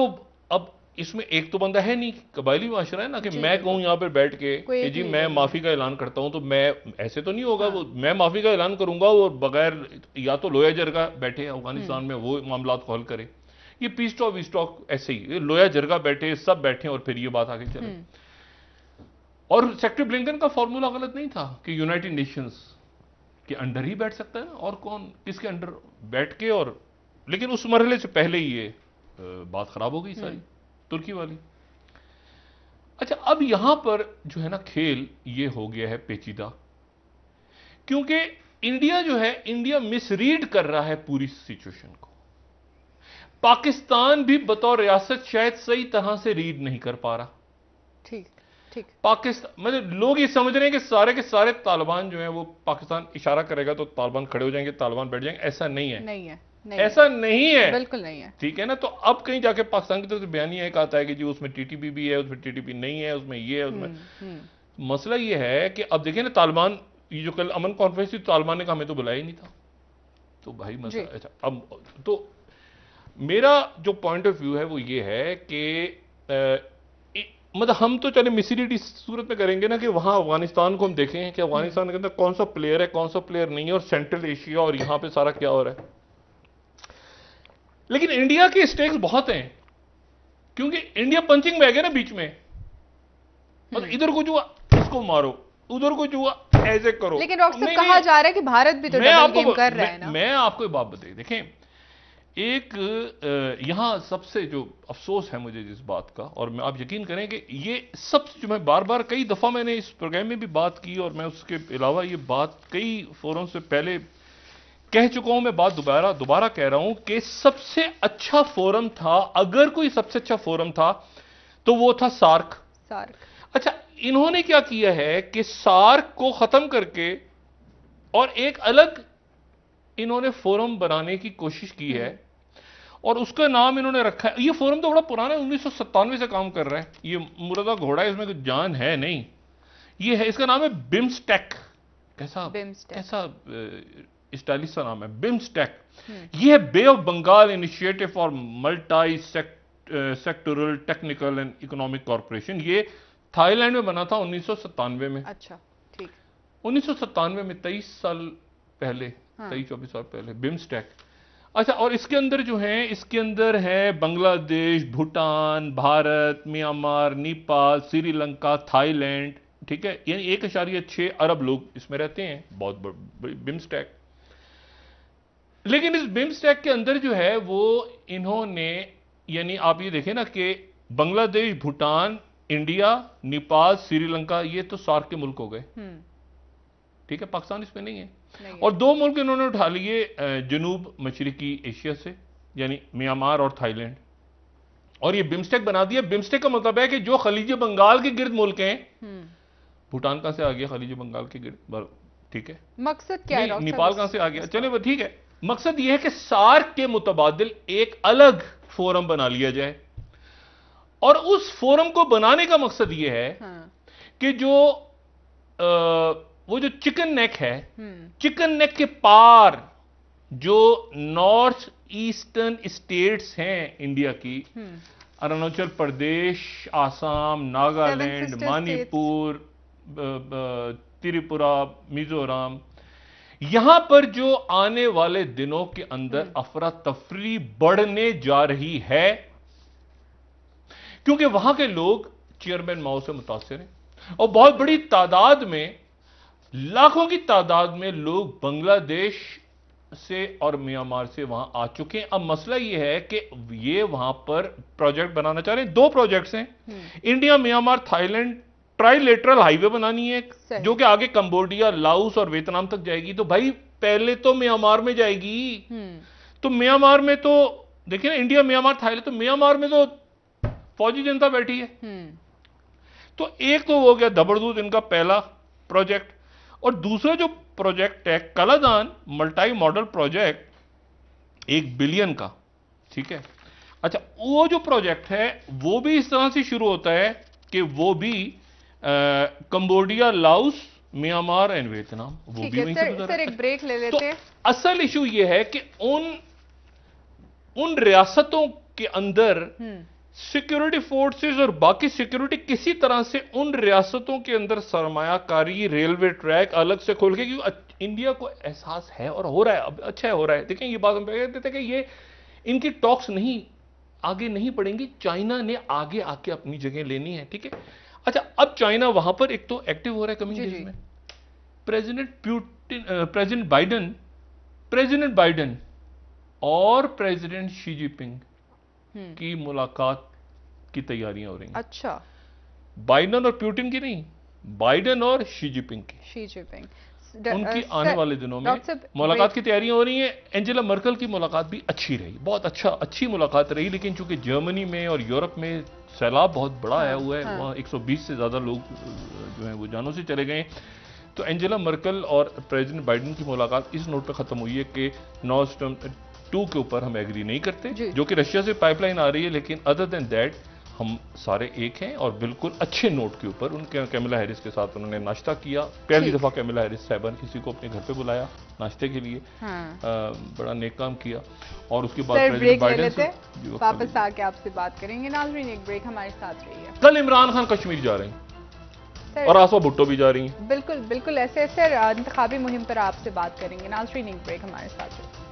अब इसमें एक तो बंदा है नहीं, कबायली माशरा है ना, कि मैं कहूं यहां पर बैठ के कि जी मैं माफी का ऐलान करता हूं, तो मैं ऐसे तो नहीं होगा। वो मैं माफी का ऐलान करूंगा और बगैर या तो लोया जरगा बैठे अफगानिस्तान में वो मामला हल करे, ये पीस टॉक ऐसे ही लोया जरगा बैठे, सब बैठे और फिर ये बात आगे चले। और सेक्रेटरी ब्लिंकन का फॉर्मूला गलत नहीं था कि यूनाइटेड नेशंस के अंडर ही बैठ सकता है ना, और कौन किसके अंडर बैठ के। और लेकिन उस मरहले से पहले ही ये बात खराब हो गई सारी तुर्की वाली। अच्छा, अब यहां पर जो है ना खेल ये हो गया है पेचीदा, क्योंकि इंडिया जो है, इंडिया मिसरीड कर रहा है पूरी सिचुएशन को। पाकिस्तान भी बतौर रियासत शायद सही तरह से रीड नहीं कर पा रहा। ठीक ठीक, पाकिस्तान मतलब लोग ये समझ रहे हैं कि सारे के सारे तालिबान जो है वो पाकिस्तान इशारा करेगा तो तालिबान खड़े हो जाएंगे, तालिबान बैठ जाएंगे। ऐसा नहीं है, ऐसा नहीं है, बिल्कुल नहीं है, ठीक है ना। तो अब कहीं जाके पाकिस्तान की तरफ से बयान एक आता है कि जी उसमें टीटीपी भी है, उसमें टीटीपी नहीं है, उसमें ये है, उसमें मसला ये है कि अब देखिए ना, तालिबान ये जो कल अमन कॉन्फ्रेंस थी, तालिबान ने कहा हमें तो बुलाया ही नहीं था। तो भाई मसला अच्छा, अब तो मेरा जो पॉइंट ऑफ व्यू है वो ये है कि मतलब हम तो चले मिसरीड इस सूरत में करेंगे ना कि वहां अफगानिस्तान को हम देखें कि अफगानिस्तान के अंदर कौन सा प्लेयर है, कौन सा प्लेयर नहीं है, और सेंट्रल एशिया और यहां पे सारा क्या हो रहा है। लेकिन इंडिया के स्टेक्स बहुत हैं, क्योंकि इंडिया पंचिंग बैग है ना बीच में। मतलब इधर को जुआ इसको मारो, उधर को जुआ ऐसे करो। लेकिन डॉक्टर साहब कहा जा रहा है कि भारत भी तो डबल गेम कर रहा है ना। मैं आपको एक बात बताइए, देखें एक यहां सबसे जो अफसोस है मुझे जिस बात का, और मैं आप यकीन करें कि ये सब जो मैं बार बार कई दफा मैंने इस प्रोग्राम में भी बात की, और मैं उसके अलावा ये बात कई फोरम से पहले कह चुका हूं, मैं बात दोबारा कह रहा हूं कि सबसे अच्छा फोरम था, अगर कोई सबसे अच्छा फोरम था तो वो था सार्क। अच्छा, इन्होंने क्या किया है कि सार्क को खत्म करके और एक अलग इन्होंने फोरम बनाने की कोशिश की है, और उसका नाम इन्होंने रखा है, ये फोरम तो बड़ा पुराना है, 1997 से काम कर रहा है, ये मुर्दा घोड़ा है, इसमें कुछ जान है नहीं। ये है, इसका नाम है बिम्स्टेक। कैसा स्टाइलिश सा नाम है, बिम्स्टेक। ये है bay of Bengal initiative for multi sectoral technical and economic corporation. ये थाईलैंड में बना था 1997 में। अच्छा, ठीक। 1997 में, 23 साल पहले, 23-24 साल पहले, बिम्स्टेक। अच्छा, और इसके अंदर जो है, इसके अंदर है बांग्लादेश, भूटान, भारत, म्यांमार, नेपाल, श्रीलंका, थाईलैंड, ठीक है, यानी 1.6 अरब लोग इसमें रहते हैं। बहुत बिम्स्टेक। लेकिन इस बिम्स्टेक के अंदर जो है वो इन्होंने, यानी आप ये देखें ना कि बांग्लादेश, भूटान, इंडिया, नेपाल, श्रीलंका, ये तो सार्क के मुल्क हो गए, ठीक है, पाकिस्तान इसमें नहीं है। और 2 मुल्क इन्होंने उठा लिए जनूब मशरिकी एशिया से, यानी म्यांमार और थाईलैंड, और ये बिम्स्टेक बना दिया। बिम्स्टेक का मतलब है कि जो खलीज बंगाल के गिर्द मुल्क हैं, भूटान कहां से आ गया खलीज बंगाल के गिर्द, ठीक है, मकसद क्या है? नेपाल कहां से आ गया, चले वो ठीक है। मकसद यह है कि सार्क के मुतबादिल एक अलग फोरम बना लिया जाए, और उस फोरम को बनाने का मकसद यह है कि वो जो चिकन नेक है, चिकन नेक के पार जो नॉर्थ ईस्टर्न स्टेट्स हैं इंडिया की, अरुणाचल प्रदेश, आसाम, नागालैंड, मणिपुर, त्रिपुरा, मिजोरम, यहां पर जो आने वाले दिनों के अंदर अफरा तफरी बढ़ने जा रही है, क्योंकि वहां के लोग चेयरमैन माओ से मुतासिर हैं, और बहुत बड़ी तादाद में, लाखों की तादाद में लोग बांग्लादेश से और म्यांमार से वहां आ चुके हैं। अब मसला यह है कि ये वहां पर प्रोजेक्ट बनाना चाह रहे हैं। 2 प्रोजेक्ट्स हैं, India, Myanmar, Thailand trilateral highway बनानी है, जो कि आगे कंबोडिया, लाओस और वियतनाम तक जाएगी। तो भाई पहले तो म्यांमार में जाएगी, तो म्यांमार में तो देखिए ना, इंडिया, म्यांमार, थाईलैंड, तो म्यांमार में तो फौजी जनता बैठी है। तो एक तो हो गया दबड़दूत इनका पहला प्रोजेक्ट, और दूसरा जो प्रोजेक्ट है Kaladan multi modal project 1 billion का, ठीक है। अच्छा, वो जो प्रोजेक्ट है वो भी इस तरह से शुरू होता है कि वो भी Cambodia, Laos, Myanmar and Vietnam, वो भी वहीं से गुजर। सर, एक ब्रेक ले लेते हैं। तो असल इशू ये है कि उन रियासतों के अंदर सिक्योरिटी फोर्सेस और बाकी सिक्योरिटी किसी तरह से उन रियासतों के अंदर सरमायाकारी, रेलवे ट्रैक अलग से खोल के, क्योंकि इंडिया को एहसास है और हो रहा है, अब अच्छा है, हो रहा है। देखें, ये बात हम कहते थे कि ये इनकी टॉक्स नहीं आगे नहीं बढ़ेंगी, चाइना ने आगे आके अपनी जगह लेनी है, ठीक है। अच्छा, अब चाइना वहां पर एक तो एक्टिव हो रहा है कमिंग डेज में। प्रेसिडेंट बाइडेन और प्रेसिडेंट शी जिनपिंग की मुलाकात की तैयारियां हो रही हैं। अच्छा, बाइडेन और पुतिन की नहीं, बाइडेन और शी जिनपिंग उनकी आने वाले दिनों में मुलाकात की तैयारियां हो रही हैं। एंजेला मर्कल की मुलाकात भी अच्छी रही, बहुत अच्छी मुलाकात रही, लेकिन चूंकि जर्मनी में और यूरोप में सैलाब बहुत बड़ा आया हुआ है, वहां 120 से ज्यादा लोग जो हैं वो जानों से चले गए। तो एंजेला मर्कल और प्रेसिडेंट बाइडेन की मुलाकात इस नोट पर खत्म हुई है कि नॉर्थ स्ट्रीम 2 के ऊपर हम एग्री नहीं करते, जो कि रशिया से पाइपलाइन आ रही है, लेकिन अदर देन दैट हम सारे एक हैं, और बिल्कुल अच्छे नोट के ऊपर उनके कैमला हैरिस के साथ उन्होंने नाश्ता किया। पहली दफा कैमला हैरिस साहबा ने किसी को अपने घर पे बुलाया नाश्ते के लिए, बड़ा नेक काम किया। और उसके बाद प्रेसिडेंट बाइडेन से वापस आके आपसे बात करेंगे। नाज़रीन, एक ब्रेक हमारे साथ रही है। कल इमरान खान कश्मीर जा रहे हैं और आसफा भुट्टो भी जा रही हैं। बिल्कुल ऐसे इंतखाबी मुहिम पर आपसे बात करेंगे। नाज़रीन, एक ब्रेक हमारे साथ रही।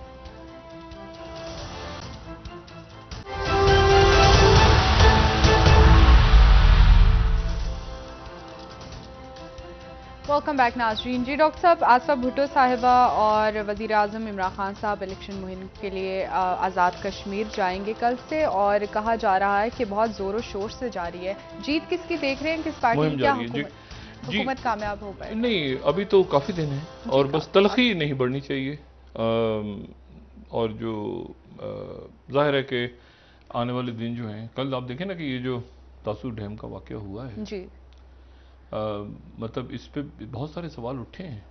वेलकम बैक नाज़रीन। जी डॉक्टर साहब, आसफा भुट्टो साहिबा और वज़ीर आज़म इमरान खान साहब इलेक्शन मुहिम के लिए आज़ाद कश्मीर जाएंगे कल से, और कहा जा रहा है कि बहुत ज़ोरों शोर से जारी है। जीत किसकी देख रहे हैं, किस पार्टी की? क्या हुकूमत कामयाब हो पाए? नहीं, अभी तो काफ़ी दिन है, और बस तलखी नहीं बढ़नी चाहिए। और जो जाहिर है कि आने वाले दिन जो हैं, कल आप देखें ना कि ये जो तासू डैम का वाक़या हुआ है जी, मतलब इस पे बहुत सारे सवाल उठे हैं,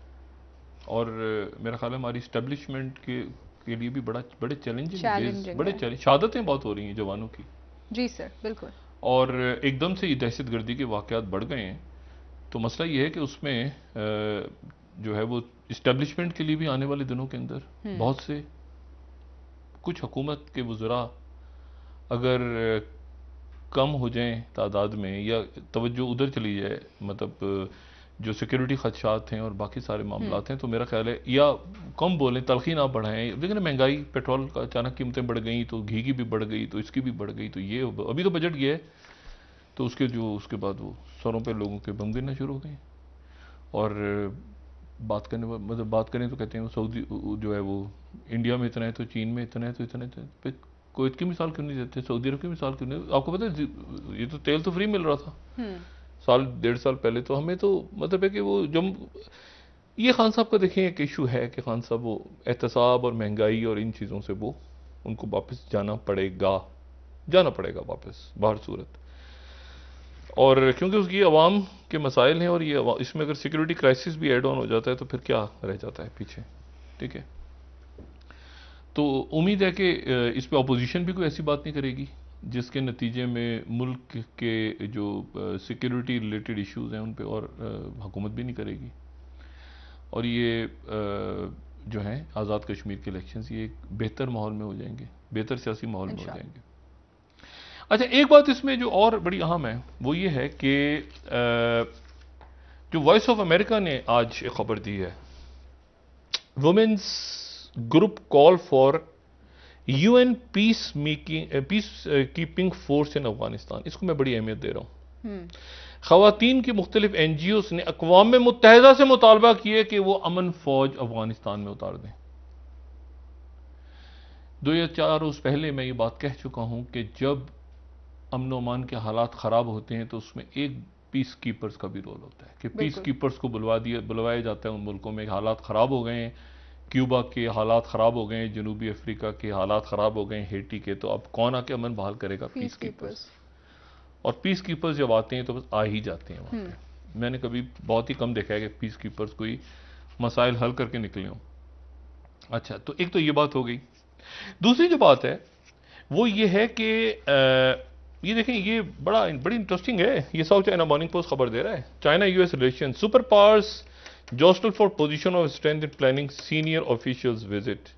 और मेरा ख्याल है हमारी इस्टेब्लिशमेंट के लिए भी बड़े चैलेंजिंग, बड़े शहादतें बहुत हो रही हैं जवानों की। जी सर, बिल्कुल। और एकदम से ये दहशतगर्दी के वाक़यात बढ़ गए हैं, तो मसला ये है कि उसमें जो है वो इस्टेब्लिशमेंट के लिए भी आने वाले दिनों के अंदर बहुत से कुछ हुकूमत के वज़रा अगर कम हो जाएं तादाद में या तवज्जो उधर चली जाए, मतलब जो सिक्योरिटी खदशात हैं और बाकी सारे मामलात हैं, तो मेरा ख्याल है या कम बोलें, तलखी ना बढ़ाएं। लेकिन महंगाई, पेट्रोल का अचानक कीमतें बढ़ गई तो घी की भी बढ़ गई, तो इसकी भी बढ़ गई, तो ये अभी तो बजट गया है, तो उसके बाद वो सरों पे लोगों के बम गिरना शुरू हो गए। और बात करें तो कहते हैं वो सऊदी जो है वो इंडिया में इतना है तो चीन में इतना है तो इतना है, तो कुवैत की मिसाल क्यों नहीं देते, सऊदी अरब की मिसाल क्यों नहीं? आपको पता है ये तो तेल तो फ्री मिल रहा था साल 1.5 साल पहले, तो हमें तो मतलब है कि वो जब ये खान साहब का देखें एक इशू है कि खान साहब वो एहतसाब और महंगाई और इन चीज़ों से वो उनको वापस जाना पड़ेगा वापस बाहर सूरत। और क्योंकि उसकी आवाम के मसाइल हैं और ये इसमें अगर सिक्योरिटी क्राइसिस भी एड ऑन हो जाता है तो फिर क्या रह जाता है पीछे, ठीक है। तो उम्मीद है कि इस पे अपोजिशन भी कोई ऐसी बात नहीं करेगी जिसके नतीजे में मुल्क के जो सिक्योरिटी रिलेटेड इश्यूज़ हैं उन पे और हुकूमत भी नहीं करेगी। और ये जो हैं आज़ाद कश्मीर के इलेक्शंस ये एक बेहतर माहौल में हो जाएंगे, बेहतर सियासी माहौल में हो जाएंगे। अच्छा, एक बात इसमें जो और बड़ी अहम है वो ये है कि जो वॉइस ऑफ अमेरिका ने आज एक खबर दी है, women's group call for UN peacekeeping force in Afghanistan. इसको मैं बड़ी अहमियत दे रहा हूं। खवातीन की मुख्तलिफ एनजीओस ने अक़वाम मुत्तहिदा से मुतालबा किया कि वो अमन फौज अफगानिस्तान में उतार दें। 2 या 4 रोज पहले मैं ये बात कह चुका हूं कि जब अमन व अमान के हालात ख़राब होते हैं तो उसमें एक पीस कीपर्स का भी रोल होता है कि पीस कीपर्स को बुलवाया जाता है उन मुल्कों में हालात ख़राब हो गए हैं। क्यूबा के हालात ख़राब हो गए हैं, जनूबी अफ्रीका के हालात ख़राब हो गए हैं, हेटी के, तो अब कौन आके अमन बहाल करेगा? Peace keepers. और पीस कीपर्स जब आते हैं तो बस आ ही जाते हैं वहाँ पे। मैंने कभी बहुत ही कम देखा है कि पीस कीपर्स कोई मसाइल हल करके निकले हों। अच्छा, तो एक तो ये बात हो गई। दूसरी जो बात है वो ये है कि ये देखें, ये बड़ी इंटरेस्टिंग है। ये साउथ चाइना मॉर्निंग पोस्ट खबर दे रहा है, China US relation super powers jostle for position of strength in planning senior officials visit.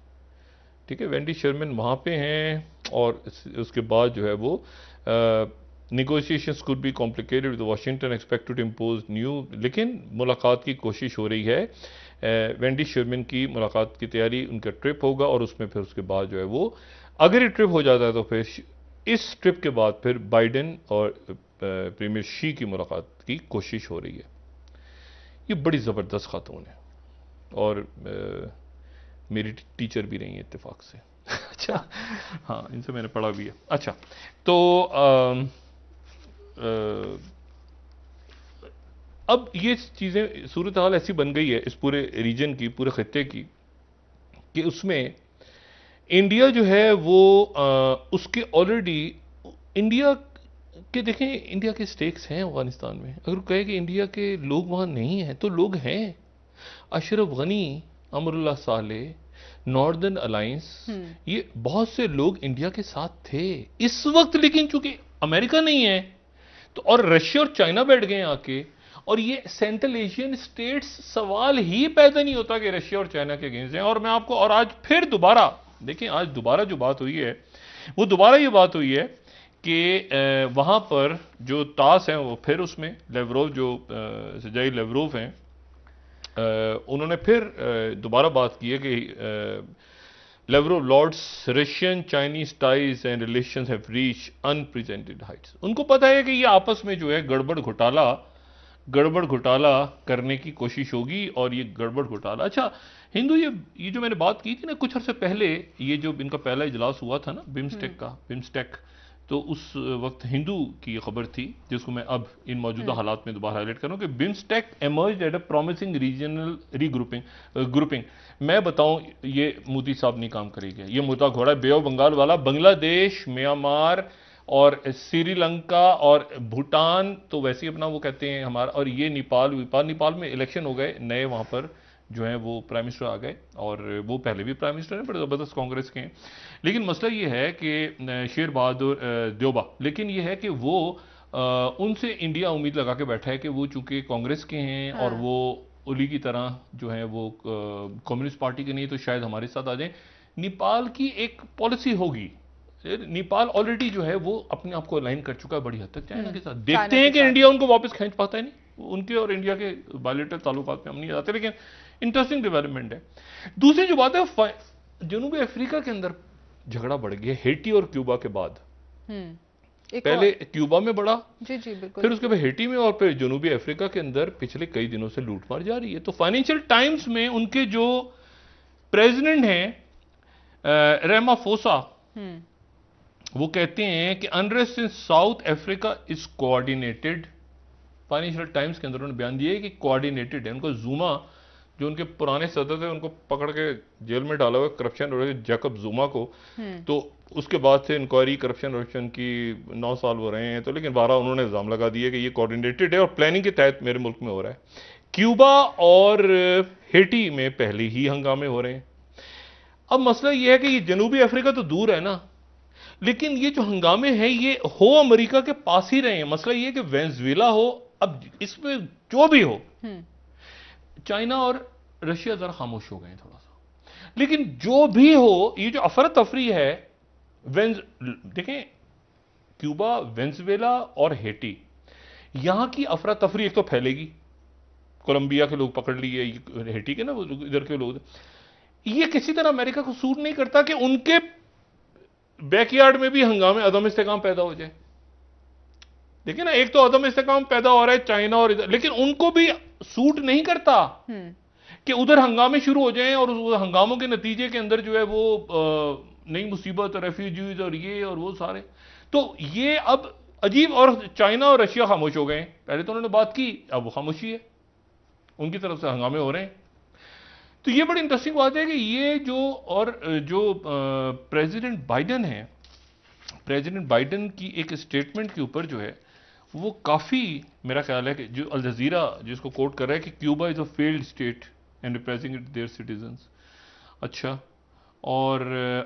ठीक है, वेंडी शर्मन वहाँ पे हैं और उसके बाद जो है वो negotiations could be complicated with Washington expected to impose new, लेकिन मुलाकात की कोशिश हो रही है। वेंडी शर्मन की मुलाकात की तैयारी, उनका ट्रिप होगा और उसमें फिर उसके बाद जो है वो अगर ये ट्रिप हो जाता है तो फिर इस ट्रिप के बाद फिर बाइडेन और प्रीमियर शी की मुलाकात की कोशिश हो रही है। ये बड़ी ज़बरदस्त खातून है और मेरी टीचर भी रही है इत्तेफाक से। अच्छा, हाँ, इनसे मैंने पढ़ा भी है। अच्छा, तो अब ये चीज़ें, सूरत हाल ऐसी बन गई है इस पूरे रीजन की, पूरे खत्ते की, कि उसमें इंडिया जो है वो उसके ऑलरेडी इंडिया के, देखें इंडिया के स्टेक्स हैं अफगानिस्तान में। अगर कहे कि इंडिया के लोग वहाँ नहीं हैं तो लोग हैं। अशरफ गनी, अमरुल्लाह साले, नॉर्दर्न अलायंस, ये बहुत से लोग इंडिया के साथ थे इस वक्त, लेकिन चूंकि अमेरिका नहीं है तो और रशिया और चाइना बैठ गए आके, और ये सेंट्रल एशियन स्टेट्स सवाल ही पैदा नहीं होता कि रशिया और चाइना के अगेंस्ट हैं। और मैं आपको, और आज फिर दोबारा देखिए, आज दोबारा जो बात हुई है वो दोबारा ये बात हुई है कि वहां पर जो तास हैं वो फिर उसमें लेवरोव, जो सर्जेई लेवरोव हैं, उन्होंने फिर दोबारा बात की है कि Lavrov lauds Russian Chinese ties and relations have reached unprecedented heights. उनको पता है कि ये आपस में जो है गड़बड़ घोटाला करने की कोशिश होगी और ये गड़बड़ घोटाला। अच्छा हिंदू, ये जो मैंने बात की थी ना कुछ अर्से पहले, ये जो इनका पहला इजलास हुआ था ना बिम्स्टेक, तो उस वक्त हिंदू की ये खबर थी जिसको मैं अब इन मौजूदा हालात में दोबारा हाईलाइट करूं कि BIMSTEC emerged at a promising regional grouping. मैं बताऊं, ये मोदी साहब नहीं काम करेगा, ये मुद्दा घोड़ा बे ऑफ बंगाल वाला, बांग्लादेश, म्यांमार और श्रीलंका और भूटान तो वैसे ही अपना वो कहते हैं हमारा, और ये नेपाल में इलेक्शन हो गए नए, वहां पर जो है वो प्राइम मिनिस्टर आ गए, और वो पहले भी प्राइम मिनिस्टर हैं, बड़े ज़बरदस्त कांग्रेस के हैं। लेकिन मसला ये है कि शेर बहादुर देउबा, लेकिन ये है कि वो उनसे इंडिया उम्मीद लगा के बैठा है कि वो चूंकि कांग्रेस के हैं और वो ओली की तरह जो है वो कम्युनिस्ट पार्टी के नहीं तो शायद हमारे साथ आ जाएं। नेपाल की एक पॉलिसी होगी, नेपाल ऑलरेडी जो है वो अपने आप को अलाइन कर चुका है बड़ी हद तक चाइना के साथ। देखते हैं कि इंडिया उनको वापस खींच पाता है, नहीं उनके और इंडिया के बायलैटरल ताल्लुकात में हम नहीं जाते, लेकिन इंटरेस्टिंग डेवलपमेंट है। दूसरी जो बात है, जनूबी अफ्रीका के अंदर झगड़ा बढ़ गया हेटी और क्यूबा के बाद। पहले क्यूबा में बढ़ा, जी जी बिल्कुल, फिर उसके बाद हेटी में, और फिर जनूबी अफ्रीका के अंदर पिछले कई दिनों से लूटमार जारी है। तो फाइनेंशियल टाइम्स में उनके जो प्रेसिडेंट हैं रामाफोसा, वो कहते हैं कि unrest in south Africa is coordinated. Financial times के अंदर उन्होंने बयान दिया है कि कोऑर्डिनेटेड है। उनको जुमा, जो उनके पुराने सदर थे, उनको पकड़ के जेल में डाला हुआ करप्शन और जैकब जुमा को, तो उसके बाद से इंक्वायरी करप्शन की 9 साल हो रहे हैं, तो लेकिन 12 उन्होंने इल्जाम लगा दिए कि ये कोऑर्डिनेटेड है और प्लानिंग के तहत मेरे मुल्क में हो रहा है। क्यूबा और हेटी में पहले ही हंगामे हो रहे हैं। अब मसला ये है कि ये जनूबी अफ्रीका तो दूर है ना, लेकिन ये जो हंगामे हैं ये हो अमेरिका के पास ही रहे हैं। मसला ये है कि वेनेजुएला हो, अब इसमें जो भी हो, चाइना और रशिया जरा खामोश हो गए हैं थोड़ा सा, लेकिन जो भी हो, ये जो अफरा तफरी है, देखें क्यूबा, वेनेजुएला और हेटी, यहां की अफरा तफरी एक तो फैलेगी, कोलंबिया के लोग पकड़ लिए, हेटी के ना वो इधर के लोग, ये किसी तरह अमेरिका को सूट नहीं करता कि उनके बैकयार्ड में भी हंगामे, अदम इस्तेकाम पैदा हो जाए। देखिए ना, एक तो अदम इस्तेकाम पैदा हो रहा है चाइना और इधर, लेकिन उनको भी सूट नहीं करता कि उधर हंगामे शुरू हो जाएं और उस हंगामों के नतीजे के अंदर जो है वो नई मुसीबत, रेफ्यूजीज और ये और वो सारे। तो ये अब अजीब, और चाइना और रशिया खामोश हो गए। पहले तो उन्होंने बात की, अब वो खामोशी है, उनकी तरफ से हंगामे हो रहे हैं। तो ये बड़ी इंटरेस्टिंग बात है कि ये जो प्रेसिडेंट बाइडेन है, प्रेसिडेंट बाइडेन की एक स्टेटमेंट के ऊपर जो है वो काफी, मेरा ख्याल है कि जो अल जजीरा जिसको कोट कर रहा है कि Cuba is a failed state and representing their citizens. अच्छा, और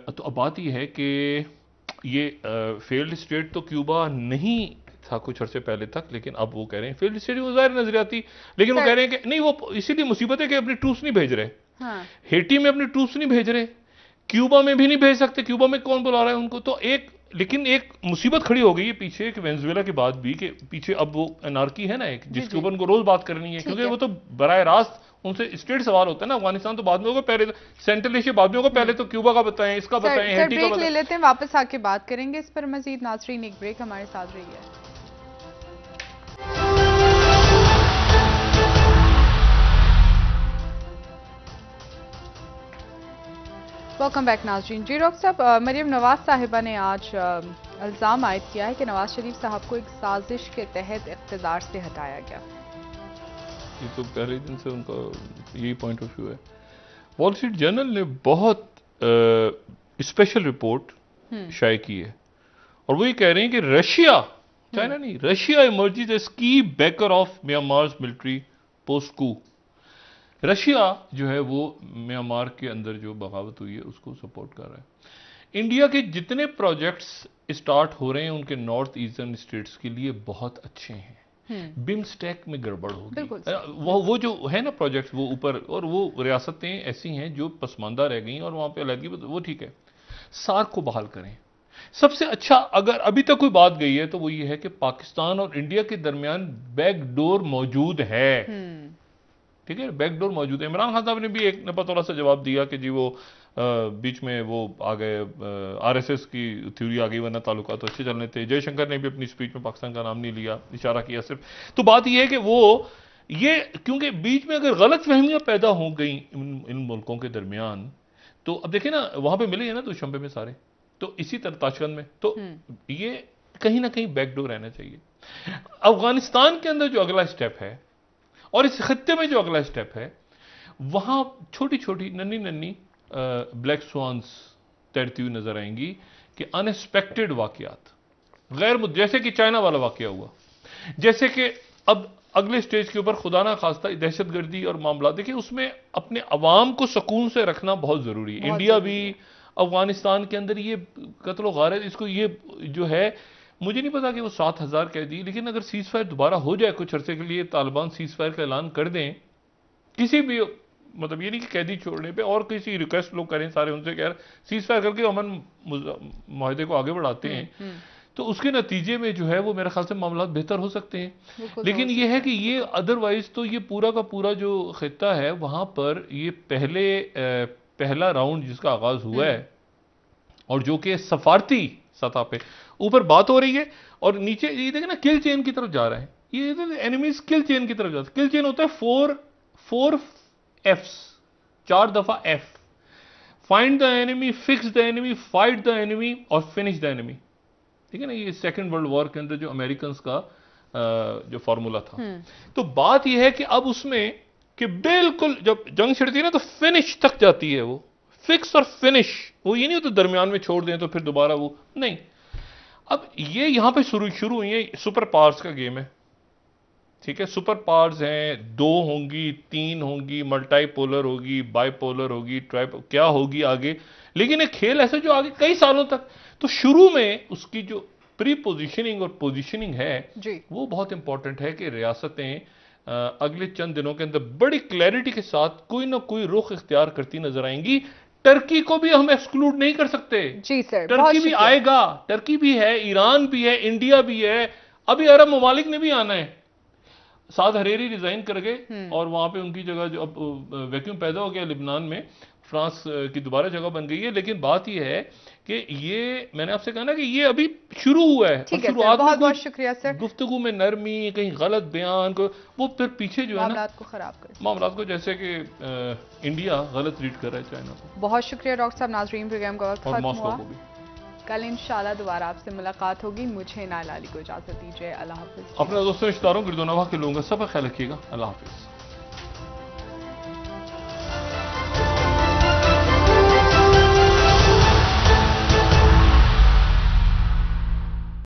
तो अब बात यह है कि ये फेल्ड स्टेट तो क्यूबा नहीं था कुछ अर्से पहले तक, लेकिन अब वो कह रहे हैं फेल्ड स्टेट, वो ज़ाहिर नजर आती, लेकिन वो कह रहे हैं कि नहीं, वो इसीलिए मुसीबत है कि अपने ट्रूप्स नहीं भेज रहे। हेटी में अपने ट्रूप्स नहीं भेज रहे, क्यूबा में भी नहीं भेज सकते, क्यूबा में कौन बुला रहा है उनको। तो लेकिन एक मुसीबत खड़ी हो गई है पीछे, कि वेनेजुएला के बाद भी, कि पीछे अब वो एनार्की है ना एक, जिसके ऊपर उनको रोज बात करनी है, क्योंकि वो तो बराह रास्त उनसे स्टेट सवाल होता है ना। अफगानिस्तान तो बाद में होगा, पहले सेंट्रल एशिया बाद में होगा, पहले तो क्यूबा का बताएं, इसका बताएं, हेटी का बताएं। ले लेते हैं, वापस आके बात करेंगे इस पर मजीद। नाज़रीन, एक ब्रेक, हमारे साथ रहिए। वेलकम बैक नाज़रीन। जी डॉक्टर साहब, मरियम नवाज साहिबा ने आज इल्ज़ाम आयद किया है कि नवाज शरीफ साहब को एक साजिश के तहत इक़्तिदार से हटाया गया। ये तो पहले दिन से उनका यही पॉइंट ऑफ व्यू है। वॉल स्ट्रीट जर्नल ने बहुत स्पेशल रिपोर्ट शाये की है, और वो ये कह रहे हैं कि रशिया, चाइना नहीं, Russia emerges as key backer of Myanmar military post coup. Russia जो है वो म्यांमार के अंदर जो बगावत हुई है उसको सपोर्ट कर रहा है। इंडिया के जितने प्रोजेक्ट्स स्टार्ट हो रहे हैं उनके नॉर्थ ईस्टर्न स्टेट्स के लिए बहुत अच्छे हैं। बिम्स्टेक में गड़बड़ होगी, वो जो है ना प्रोजेक्ट्स, वो ऊपर, और वो रियासतें ऐसी हैं जो पसमानदा रह गई और वहां पे अलग, वो ठीक है। सार्क को बहाल करें। सबसे अच्छा, अगर अभी तक कोई बात गई है तो वो ये है कि पाकिस्तान और इंडिया के दरमियान बैकडोर मौजूद है। ठीक है, बैकडोर मौजूद है। इमरान खान साहब ने भी एक नपतौला सा जवाब दिया कि जी वो बीच में वो आ गए, आरएसएस की थ्योरी आ गई, वरना ताल्लुकात तो अच्छे चलने थे। जयशंकर ने भी अपनी स्पीच में पाकिस्तान का नाम नहीं लिया, इशारा किया सिर्फ। तो बात यह है कि वो ये, क्योंकि बीच में अगर गलत फहमियां पैदा हो गई इन मुल्कों के दरमियान, तो अब देखें ना, वहां पे मिले हैं ना दुशंबे में सारे, तो इसी तरह ताशकंद में, तो ये कहीं ना कहीं बैकडोर रहना चाहिए। अफगानिस्तान के अंदर जो अगला स्टेप है और इस खत्ते में जो अगला स्टेप है, वहां छोटी छोटी नन्ही नन्ही ब्लैक स्वान्स तैरती हुई नजर आएंगी कि अनएक्सपेक्टेड वाकयात, जैसे कि चाइना वाला वाकया हुआ, जैसे कि अब अगले स्टेज के ऊपर खुदा ना खास्ता दहशतगर्दी और मामला, देखिए उसमें अपने अवाम को सुकून से रखना बहुत जरूरी है। इंडिया भी अफगानिस्तान के अंदर ये कत्ल गारत, इसको ये जो है, मुझे नहीं पता कि वो 7,000 कह दी, लेकिन अगर सीज फायर दोबारा हो जाए कुछ अरसे के लिए, तालिबान सीज फायर का ऐलान कर दें किसी भी मतलब ये नहीं कि कैदी छोड़ने पे और किसी रिक्वेस्ट लोग करें सारे उनसे कह सीज फायर करके अमन माहदे को आगे बढ़ाते हैं, तो उसके नतीजे में जो है वो मेरे ख्याल से मामला बेहतर हो सकते हैं। लेकिन ये है कि ये अदरवाइज तो ये पूरा का पूरा जो खित्ता है वहां पर ये पहला राउंड जिसका आगाज हुआ है और जो कि सफारती सतह पे ऊपर बात हो रही है और नीचे ये देखें ना किल चेन की तरफ जा रहा है, ये एनिमीज किल चेन की तरफ जाते हैं। किल चेन होता है फोर एफ्स, 4 दफा F, find the enemy, fix the enemy, fight the enemy और फिनिश द एनिमी। ठीक है ना, ये सेकेंड वर्ल्ड वॉर के अंदर जो अमेरिकन का जो फॉर्मूला था। तो बात यह है कि अब उसमें कि बिल्कुल जब जंग छिड़ती है ना तो फिनिश तक जाती है, वो फिक्स और फिनिश, वो ये नहीं होता दरमियान में छोड़ दें तो फिर दोबारा वो नहीं। अब ये यहां पे शुरू हुई है, सुपर पावर्स का गेम है। ठीक है, सुपर पावर्स हैं, 2 होंगी, 3 होंगी, मल्टीपोलर होगी, बाइपोलर होगी, क्या होगी आगे, लेकिन एक खेल ऐसा जो आगे कई सालों तक, तो शुरू में उसकी जो प्री पोजीशनिंग और पोजीशनिंग है वो बहुत इंपॉर्टेंट है कि रियासतें अगले चंद दिनों के अंदर बड़ी क्लैरिटी के साथ कोई ना कोई रुख इख्तियार करती नजर आएंगी। टर्की को भी हम एक्सक्लूड नहीं कर सकते। जी सर, टर्की भी आएगा, टर्की भी है, ईरान भी है, इंडिया भी है, अभी अरब ममालिक ने भी आना है। साद हरेरी रिजाइन कर गए और वहां पे उनकी जगह जो अब वैक्यूम पैदा हो गया लिबनान में, फ्रांस की दोबारा जगह बन गई है। लेकिन बात यह है कि ये मैंने आपसे कहा ना कि ये अभी शुरू हुआ है, शुरुआत बहुत बहुत शुक्रिया सर। गुफ्तगू में नरमी, कहीं गलत बयान को वो फिर पीछे जो है ना को खराब कर मामलात को, जैसे कि इंडिया गलत रीड कर रहा है चाइना को। बहुत शुक्रिया डॉक्टर साहब। नाज़रीन, प्रोग्राम का वक्त खत्म हुआ, को भी कल इंशाल्लाह दोबारा आपसे मुलाकात होगी। मुझे नाइला अली को इजाजत दीजिए, अल्लाह हाफिज। अपने दोस्तों रिश्तेदारों गिरदोनवा के लोगों का सब ख्याल रखिएगा, अल्लाह हाफिज।